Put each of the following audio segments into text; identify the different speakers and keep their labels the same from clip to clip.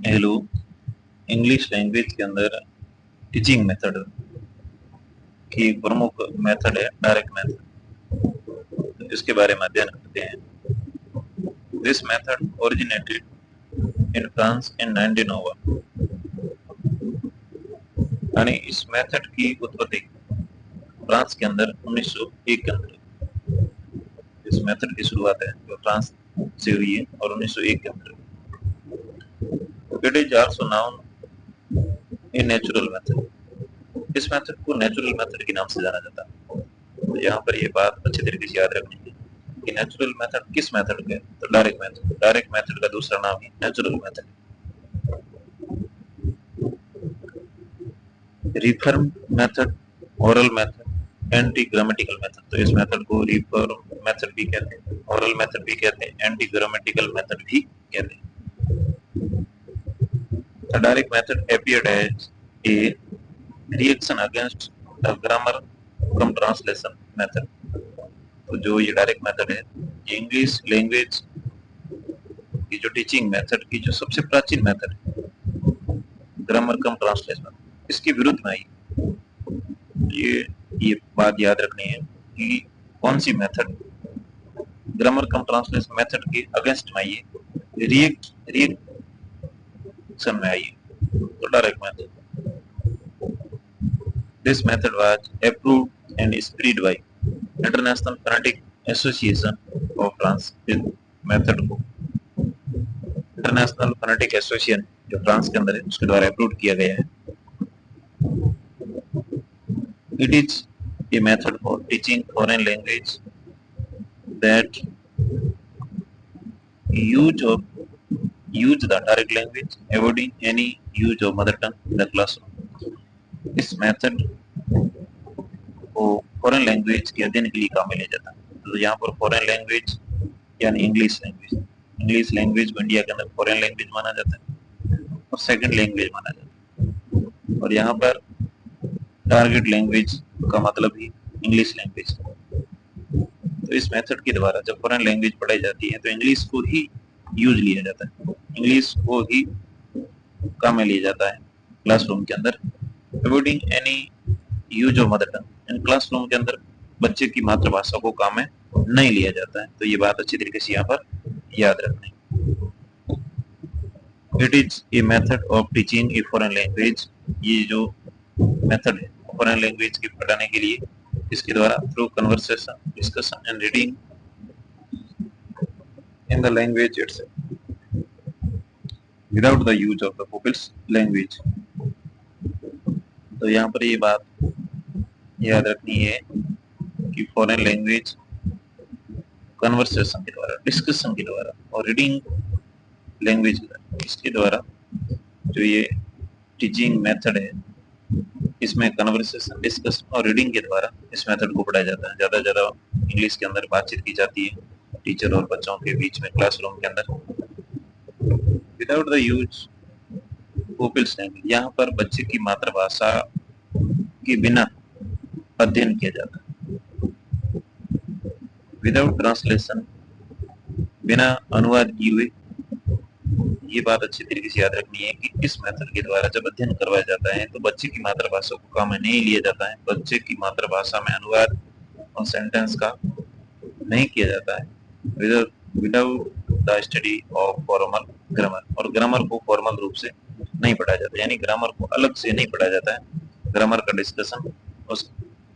Speaker 1: Hello. English language के अंदर teaching method की एक प्रमुख मेथड है डायरेक्ट मेथड। इसके बारे में अध्ययन करते हैं। This method originated in France in 1901। यानी इस मेथड की उत्पत्ति फ्रांस के अंदर 1901 के अंदर इस मेथड की शुरुआत है जो फ्रांस से हुई है और 1901 के अंदर। It is also known a natural method. इस मेथड को नेचुरल मेथड के नाम से जाना जाता है। तो यहाँ पर ये बात अच्छी तरीके से याद रखनी है कि नेचुरल मेथड किस मेथड का है। तो डायरेक्ट मेथड का दूसरा नाम ही natural method. Reform method, oral method, anti grammatical method. तो इस मेथड को रिफर्म मेथड भी कहते हैं, ओरल मेथड भी कहते हैं, एंटी ग्रामेटिकल मेथड भी कहते हैं। The direct method appeared as a reaction against the grammar from translation method। तो जो ये डायरेक्ट मेथड है ये इंग्लिश लैंग्वेज की जो टीचिंग मेथड की जो सबसे प्राचीन मेथड है ग्रामर कम ट्रांसलेशन, इसके विरुद्ध में आई। ये बात याद रखनी है कि कौन सी method grammar cum translation method के अगेंस्ट में आई है, रिएक्शन में आई है। तो direct method, this method was approved and spread by International Phonetic Association of France। इस मेथड को इंटरनेशनल फोनेटिक एसोसिएशन जो फ्रांस के अंदर है उसके द्वारा अप्रूव किया गया है। It is a method for teaching foreign language that use the direct language avoiding any use of mother tongue in the classroom. इस मेथड को फॉरेन लैंग्वेज के अध्ययन के लिए काम में लिया जाता है। तो यहाँ पर फॉरेन लैंग्वेज यानी इंग्लिश लैंग्वेज को इंडिया के अंदर फॉरेन लैंग्वेज माना जाता है और सेकंड लैंग्वेज माना जाता है। और यहाँ पर टारगेट लैंग्वेज का मतलब ही इंग्लिश लैंग्वेज। तो इस मेथड के द्वारा जब फॉरेन लैंग्वेज पढ़ाई जाती है तो इंग्लिश को ही यूज लिया जाता है, इंग्लिश को ही काम में लिया जाता है क्लासरूम के अंदर। Avoiding any use of mother tongue, in classroom के अंदर बच्चे की मातृभाषा को काम में नहीं लिया जाता है। तो ये बात अच्छी तरीके से यहाँ पर याद रखनी। It is a method of teaching a foreign language. ये जो मेथड है फॉरेन लैंग्वेज की पढ़ाने के लिए इसके द्वारा through conversation, discussion and reading in the language itself without the use of the people's language. तो यहाँ पर ये बात याद रखनी है कि फॉरेन लैंग्वेज कन्वर्सेशन के द्वारा, डिस्कशन के द्वारा और रीडिंग लैंग्वेज इसके द्वारा जो ये टीचिंग मेथड है इसमें कन्वर्सेशन, डिस्कशन और रीडिंग के द्वारा इस मेथड को पढ़ाया जाता है। ज्यादा ज्यादा इंग्लिश के अंदर बातचीत की जाती है टीचर और बच्चों के बीच में क्लासरूम के अंदर without the use people's language. यहाँ पर बच्चे की मातृभाषा के बिना अध्ययन किया जाता है, विदाउट ट्रांसलेशन, बिना अनुवाद किए हुए। ये बात अच्छी तरीके से याद रखनी है कि इस मेथड के द्वारा जब अध्ययन करवाया जाता है तो बच्चे की मातृभाषा को काम में नहीं लिया जाता है, बच्चे की मातृभाषा में अनुवाद और सेंटेंस का नहीं किया जाता है without the study of formal grammar. और ग्रामर को फॉर्मल रूप से नहीं पढ़ाया जाता, यानी ग्रामर को अलग से नहीं पढ़ाया जाता है। ग्रामर का डिस्कशन उस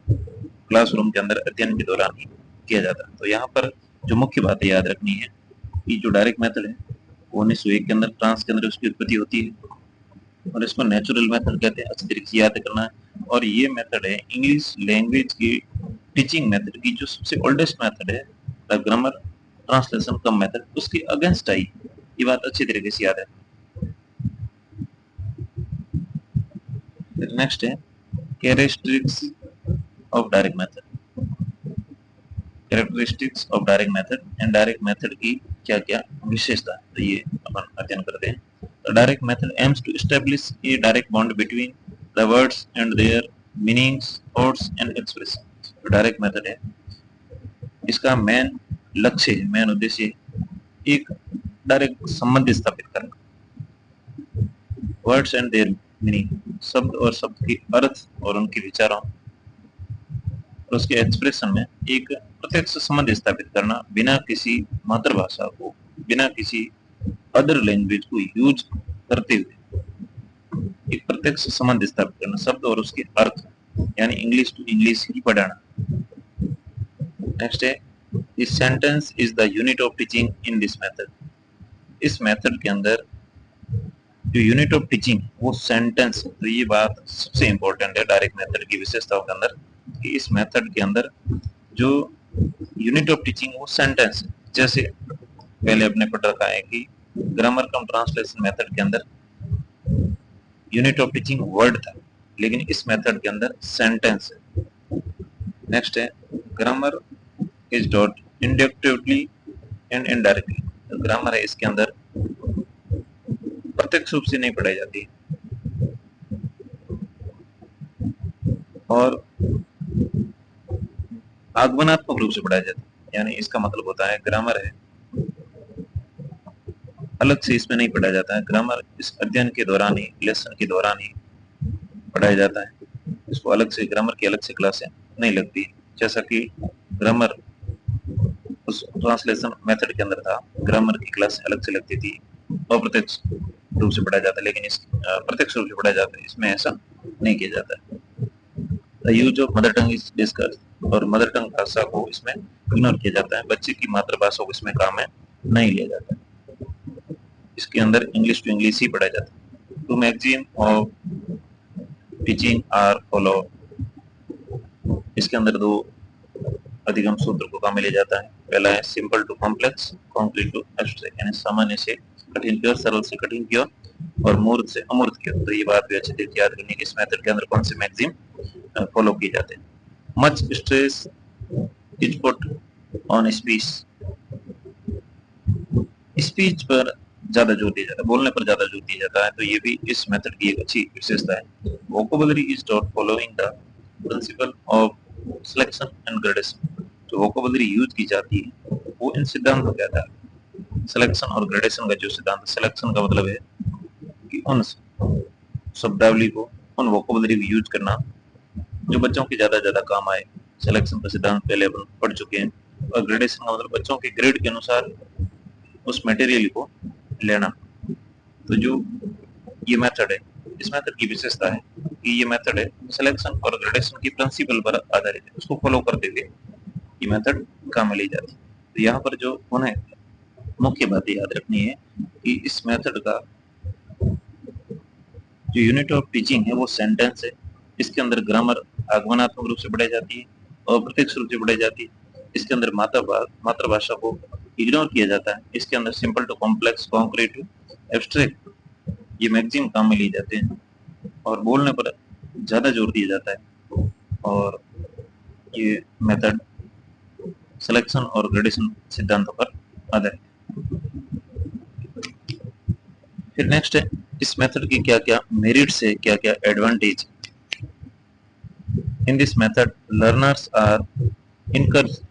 Speaker 1: क्लासरूम के अंदर अध्ययन के दौरान ही किया जाता है। तो यहाँ पर जो मुख्य बात याद रखनी है कि जो डायरेक्ट मेथड है 1901 के अंदर फ्रांस के अंदर उसकी उत्पत्ति होती है और इसको नेचुरल मेथड कहते हैं। अच्छी तरीके से याद करना है। और ये मेथड है इंग्लिश लैंग्वेज की टीचिंग मेथड की जो सबसे ओल्डेस्ट मेथड है, the grammar translation come method, उसके अगेंस्ट आई। ये बात अच्छी तरीके से याद है। नेक्स्ट है characteristics of direct method. Characteristics of direct method and direct method की क्या क्या विशेषता है, तो ये अपन अध्ययन करते हैं। Direct method aims to establish a direct bond between the words and their meanings, thoughts and expression. जो डायरेक्ट मेथड है इसका मेन लक्ष्य है, मेन उद्देश्य एक डायरेक्ट संबंध स्थापित करना वर्ड्स एंड देयर मीनिंग, शब्द और शब्द के अर्थ और उनके विचारों और उसके एक्सप्रेशन में एक प्रत्यक्ष संबंध स्थापित करना, बिना किसी मातृभाषा को, बिना किसी अदर लैंग्वेज को यूज करते हुए एक प्रत्यक्ष संबंध स्थापित करना, शब्द और उसके अर्थ, यानी इंग्लिश टू इंग्लिश ही पढ़ाना। नेक्स्ट है, this sentence is the unit of teaching in this method. इस मेथड के अंदर जो यूनिट ऑफ टीचिंग वो सेंटेंस है। तो ये बात सबसे इंपॉर्टेंट है डायरेक्ट मेथड की विशेषताओं के अंदर, कि इस मेथड के अंदर जो यूनिट ऑफ टीचिंग वो सेंटेंस है। जैसे पहले अपने पढ़ रखा है कि ग्रामर कम ट्रांसलेशन मेथड के अंदर यूनिट ऑफ टीचिंग वर्ड था, लेकिन इस मेथड के अंदर सेंटेंस है। नेक्स्ट है, grammar is dot inductively and indirectly. Grammar है इसके अंदर प्रत्यक्ष रूप से नहीं पढ़ाई जाती और आगमनात्मक रूप से पढ़ाया जाता है। यानी इसका मतलब होता है ग्रामर है अलग से इसमें नहीं पढ़ाया जाता है, ग्रामर इस अध्ययन के दौरान ही, लेसन के दौरान ही पढ़ाया जाता है। इसको अलग से, ग्रामर की अलग से क्लासें नहीं लगती, जैसा कि ग्रामर उस ट्रांसलेशन मेथड के अंदर था, ग्रामर की क्लास अलग से लगती थी, अप्रत्यक्ष रूप से पढ़ाया जाता है। लेकिन इस प्रत्यक्ष रूप से पढ़ाया जाता है, इसमें ऐसा नहीं किया जाता है। The use of mother tongue is discussed, और मदर टंग भाषा को इसमें इग्नोर किया जाता है, बच्चे की मातृभाषा को इसमें काम में नहीं लिया जाता है। इसके अंदर इंग्लिश टू इंग्लिश ही पढ़ाया जाता है। Two maxim of teaching are follow, इसके अंदर दो अधिगम सूत्र को काम में लिया जाता है। पहला है simple to complex, concrete to abstract, यानी सामान्य से कठिन की ओर, सरल से कठिन की ओर, और मूर्त से अमूर्त की ओर। तो ये बात भी अच्छी तरह याद करनी है, इस मेथड के अंदर कौन से मैक्सिम फॉलो किए जाते हैं। Much stress is put on speech, speech पर ज्यादा जोर दिया जाता है, बोलने पर ज्यादा जोर दिया जाता है। तो ये भी इस मेथड की एक अच्छी विशेषता है। Vocabulary is taught following the principle of selection and gradation, जो वोकैबुलरी यूज की जाती है वो इन सिद्धांतों के आधार, सिलेक्शन और ग्रेडेशन का जो सिद्धांत, सिलेक्शन का मतलब है कि उन शब्दावली को, उन वोकैबुलरी को यूज करना जो बच्चों के ज्यादा काम आए। सिलेक्शन का सिद्धांत पहले अपन पढ़ चुके हैं। और ग्रेडेशन का मतलब बच्चों के ग्रेड के अनुसार उस मटेरियल को लेना। तो जो ये मेथड है, इस मेथड की विशेषता है कि ये मेथड है सिलेक्शन और ग्रेडेशन की प्रिंसिपल पर आधारित है, उसको फॉलो करते हुए ये मेथड काम में ली जाती है। तो यहाँ पर जो उन्हें मुख्य बात याद रखनी है कि इस मेथड का जो यूनिट ऑफ टीचिंग है वो सेंटेंस है। इसके अंदर ग्रामर आगमनात्मक रूप से पढ़ाई जाती है और प्रत्यक्ष रूप से पढ़ाई जाती है। इसके अंदर मातृभाषा को इग्नोर किया जाता है। इसके अंदर simple to complex, concrete to abstract ये मैक्सिम काम में लिए जाते हैं और बोलने पर ज्यादा जोर दिया जाता है। और ये मेथड सिलेक्शन और ग्रेडेशन सिद्धांतों पर आधारित है। फिर नेक्स्ट है, इस मेथड की क्या क्या मेरिट्स है, क्या क्या advantage. In this method learners are encouraged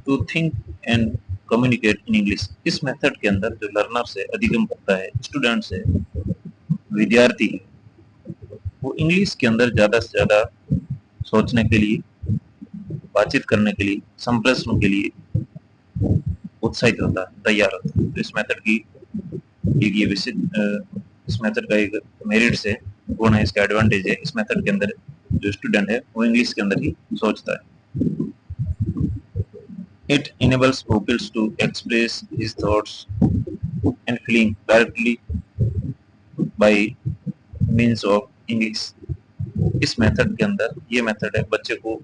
Speaker 1: to think and communicate in English. इस मेथड के अंदर जो लर्नर्स है, अधिगम करता है, स्टूडेंट्स है, विद्यार्थी है, वो इंग्लिश के अंदर ज्यादा से ज्यादा सोचने के लिए, बातचीत करने के लिए, संप्रेषण के लिए उत्साहित होता है, तैयार होता है। तो इस मेथड की एक ये इस मेथड का एक मेरिट्स है, गुण है, इसका एडवांटेज है। इस मेथड के अंदर जो स्टूडेंट है वो इंग्लिश के अंदर ही सोचता है। It enables pupils to express his thoughts and feeling directly by means of English. इस मेथड के अंदर ये मेथड है बच्चे को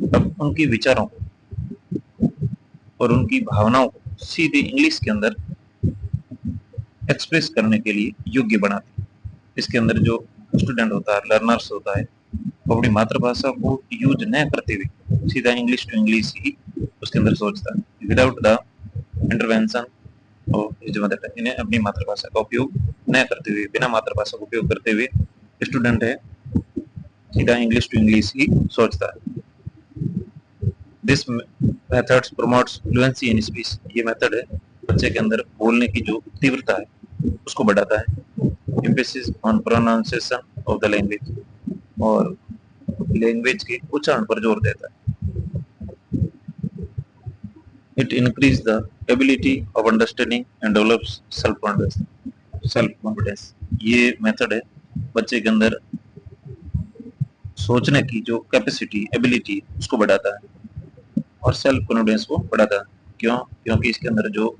Speaker 1: अब उनके विचारों को और उनकी भावनाओं को सीधे इंग्लिश के अंदर एक्सप्रेस करने के लिए योग्य बनाती है। इसके अंदर जो स्टूडेंट होता है, लर्नर्स होता है, वो अपनी मातृभाषा को यूज न करते हुए सीधा इंग्लिश टू इंग्लिश ही उसके अंदर सोचता है, without the intervention of his mother tongue. इन्हें अपनी मातृभाषा का उपयोग न करते हुए, बिना मातृभाषा का उपयोग करते हुए स्टूडेंट है सीधा इंग्लिश टू इंग्लिश ही सोचता है। This method promotes fluency in speech. ये मेथड है बच्चे के अंदर बोलने की जो तीव्रता है उसको बढ़ाता है। Emphasis on pronunciation of the language, और लैंग्वेज के उच्चारण पर जोर देता है। It increase the ability of understanding and develops self confidence. ये मेथड है बच्चे के अंदर सोचने की जो कैपेसिटी एबिलिटी उसको बढ़ाता है और सेल्फ कॉन्फिडेंस को बढ़ाता है। क्यों? क्योंकि इसके अंदर जो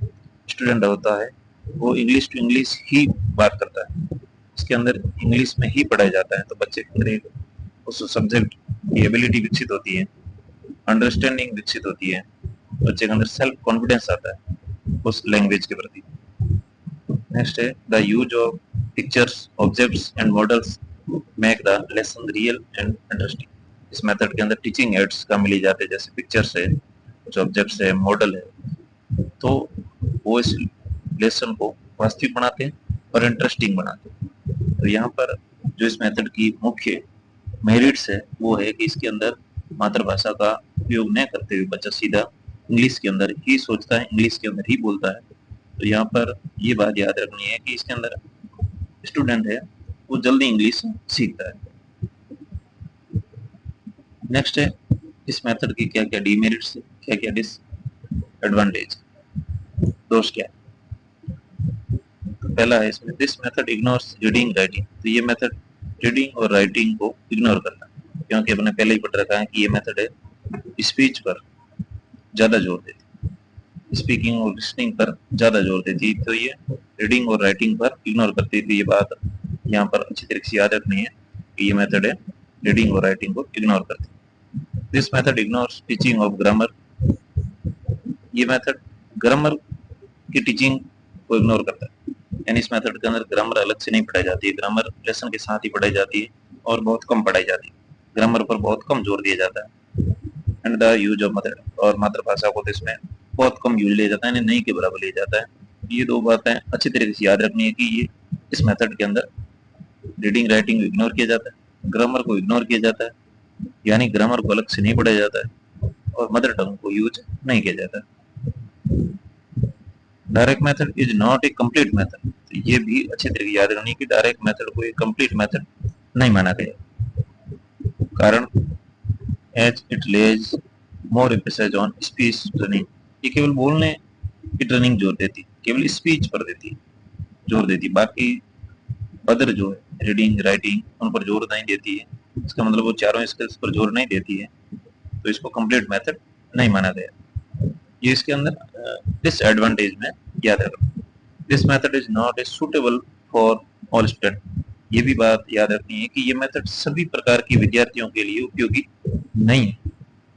Speaker 1: स्टूडेंट होता है वो इंग्लिश टू इंग्लिश ही बात करता है, इसके अंदर इंग्लिश में ही पढ़ाया जाता है, तो बच्चे के अंदर उस सब्जेक्ट की एबिलिटी विकसित होती है, अंडरस्टैंडिंग विकसित होती है, बच्चे के अंदर सेल्फ कॉन्फिडेंस आता है उस लैंग्वेज के प्रति। नेक्स्ट है the use of pictures, objects and models make the lesson real and interesting. इस मेथड के अंदर टीचिंग एड्स का मिली जाते हैं, जैसे पिक्चर्स है, कुछ ऑब्जेक्ट्स है, मॉडल है, तो वो इस लेसन को वास्तविक बनाते हैं और इंटरेस्टिंग बनाते हैं। तो यहाँ पर जो इस मेथड की मुख्य मेरिट्स है वो है कि इसके अंदर मातृभाषा का उपयोग न करते हुए बच्चा सीधा इंग्लिश के अंदर ही सोचता है, इंग्लिश के अंदर ही बोलता है। तो यहाँ पर ये बात याद रखनी है कि इसके अंदर स्टूडेंट है वो जल्दी इंग्लिश सीखता है। नेक्स्ट है इस मेथड की क्या क्या डीमेरिट्स है, क्या क्या डिसएडवांटेज, दोष क्या है। तो पहला है इसमें this method ignores reading writing. तो ये मेथड रीडिंग और राइटिंग को इग्नोर करता है, क्योंकि अपने पहले ही पढ़ रखा है कि ये मेथड है स्पीच पर ज्यादा जोर देती, स्पीकिंग और लिसनिंग पर ज्यादा जोर देती, तो ये रीडिंग और राइटिंग पर इग्नोर करती थी। ये बात यहाँ पर अच्छी तरीके से याद रखनी है कि ये मेथड है रीडिंग और राइटिंग को इग्नोर करती। This method ignores teaching of grammar. ये मेथड ग्रामर की टीचिंग को इग्नोर करता है, यानी इस मेथड के अंदर ग्रामर अलग से नहीं पढ़ाई जाती है, ग्रामर लेसन के साथ ही पढ़ाई जाती है और बहुत कम पढ़ाई जाती है, ग्रामर पर बहुत कम जोर दिया जाता है। And the use of mother, और मातृभाषा को तो इसमें बहुत कम यूज लिया जाता है, नहीं के बराबर लिया जाता है। ये दो बातें अच्छी तरीके से याद रखनी है कि ये इस मेथड के अंदर रीडिंग राइटिंग इग्नोर किया जाता है, ग्रामर को इग्नोर किया जाता है, यानी ग्रामर को अलग से नहीं पढ़ाया जाता है, और मदर टंग को यूज नहीं किया जाता है। Direct method is not a complete method. तो ये भी अच्छी तरीके याद रखनी है कि डायरेक्ट मेथड को एक कंप्लीट मेथड नहीं माना गया, कारण as it lays more emphasize on speech training. ये केवल बोलने की ट्रेनिंग जोर देती, केवल स्पीच पर देती जोर देती, बाकी अदर जो है रीडिंग राइटिंग उन पर जोर नहीं देती है। इसका मतलब वो चारों स्किल्स पर जोर नहीं देती है, तो इसको कंप्लीट मेथड नहीं माना गया। ये इसके अंदर डिसएडवांटेज में याद रखना, this method is not a suitable for all student. ये भी बात याद रखनी है कि ये मेथड सभी प्रकार के विद्यार्थियों के लिए उपयोगी नहीं है,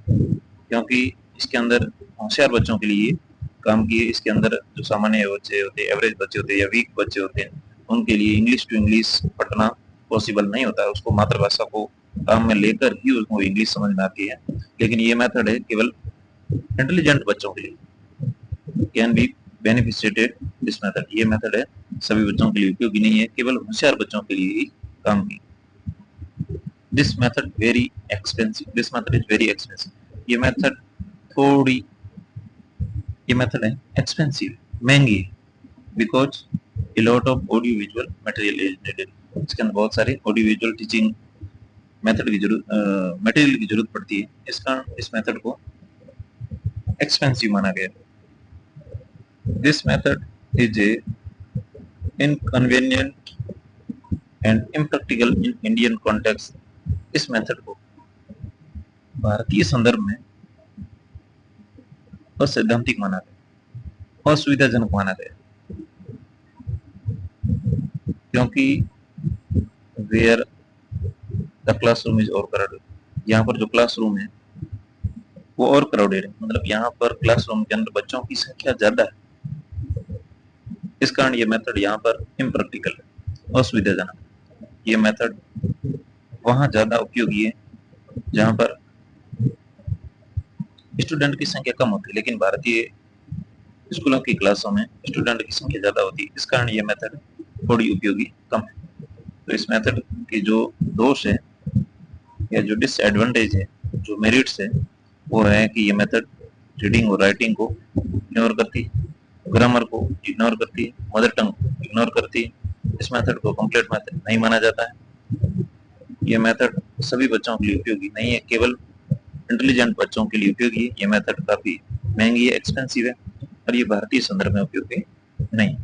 Speaker 1: क्योंकि इसके अंदर होशियार बच्चों के लिए काम किए, इसके अंदर जो सामान्य बच्चे होते हैं, एवरेज बच्चे होते हैं या वीक बच्चे होते हैं, उनके लिए इंग्लिश टू इंग्लिश पढ़ना पॉसिबल नहीं होता है, उसको मातृभाषा को काम में लेकर ही उसको इंग्लिश समझ में आती है। लेकिन ये मेथड है केवल इंटेलिजेंट बच्चों के लिए, कैन बी बेनिफिशिएटेड दिस मेथड। ये मेथड है सभी बच्चों के लिए उपयोगी नहीं है, केवल होशियार बच्चों के लिए ही काम की। This method very expensive, this method is very expensive. ये मेथड थोड़ी, ये मेथड है एक्सपेंसिव, महंगी है, because a lot of audio visual material is needed. इसके अंदर बहुत सारे ऑडियो विजुअल टीचिंग मेथड की जरूरत, मटेरियल की जरूरत पड़ती है, इस कारण इस मेथड को एक्सपेंसिव माना गया। This method is a inconvenient and impractical in Indian context. इस मेथड को भारतीय संदर्भ में असैद्धांतिक माना गया, असुविधाजनक माना गया, क्योंकि where the classroom is overcrowded, यहाँ पर जो क्लासरूम है वो और क्राउडेड है, मतलब यहाँ पर क्लासरूम के अंदर बच्चों की संख्या ज्यादा है, इस कारण ये मेथड यहाँ पर इम्प्रैक्टिकल है, असुविधाजनक। ये मेथड वहां ज्यादा उपयोगी है जहां पर स्टूडेंट की संख्या कम होती है, लेकिन भारतीय स्कूलों की क्लासों में स्टूडेंट की संख्या ज्यादा होती है, इस कारण ये मेथड थोड़ी उपयोगी कम है। तो इस मेथड के जो दोष है या जो डिसएडवांटेज है, जो मेरिट्स है, वो है कि ये मेथड रीडिंग और राइटिंग को इग्नोर करती है, ग्रामर को इग्नोर करती है, मदर टंग को इग्नोर करती है। इस मेथड को कंप्लीट मेथड नहीं माना जाता है। ये मेथड सभी बच्चों के लिए उपयोगी नहीं है, केवल इंटेलिजेंट बच्चों के लिए उपयोगी है। ये मेथड काफी महंगी है, एक्सपेंसिव है और ये भारतीय संदर्भ में उपयोगी नहीं।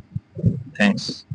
Speaker 1: थैंक्स।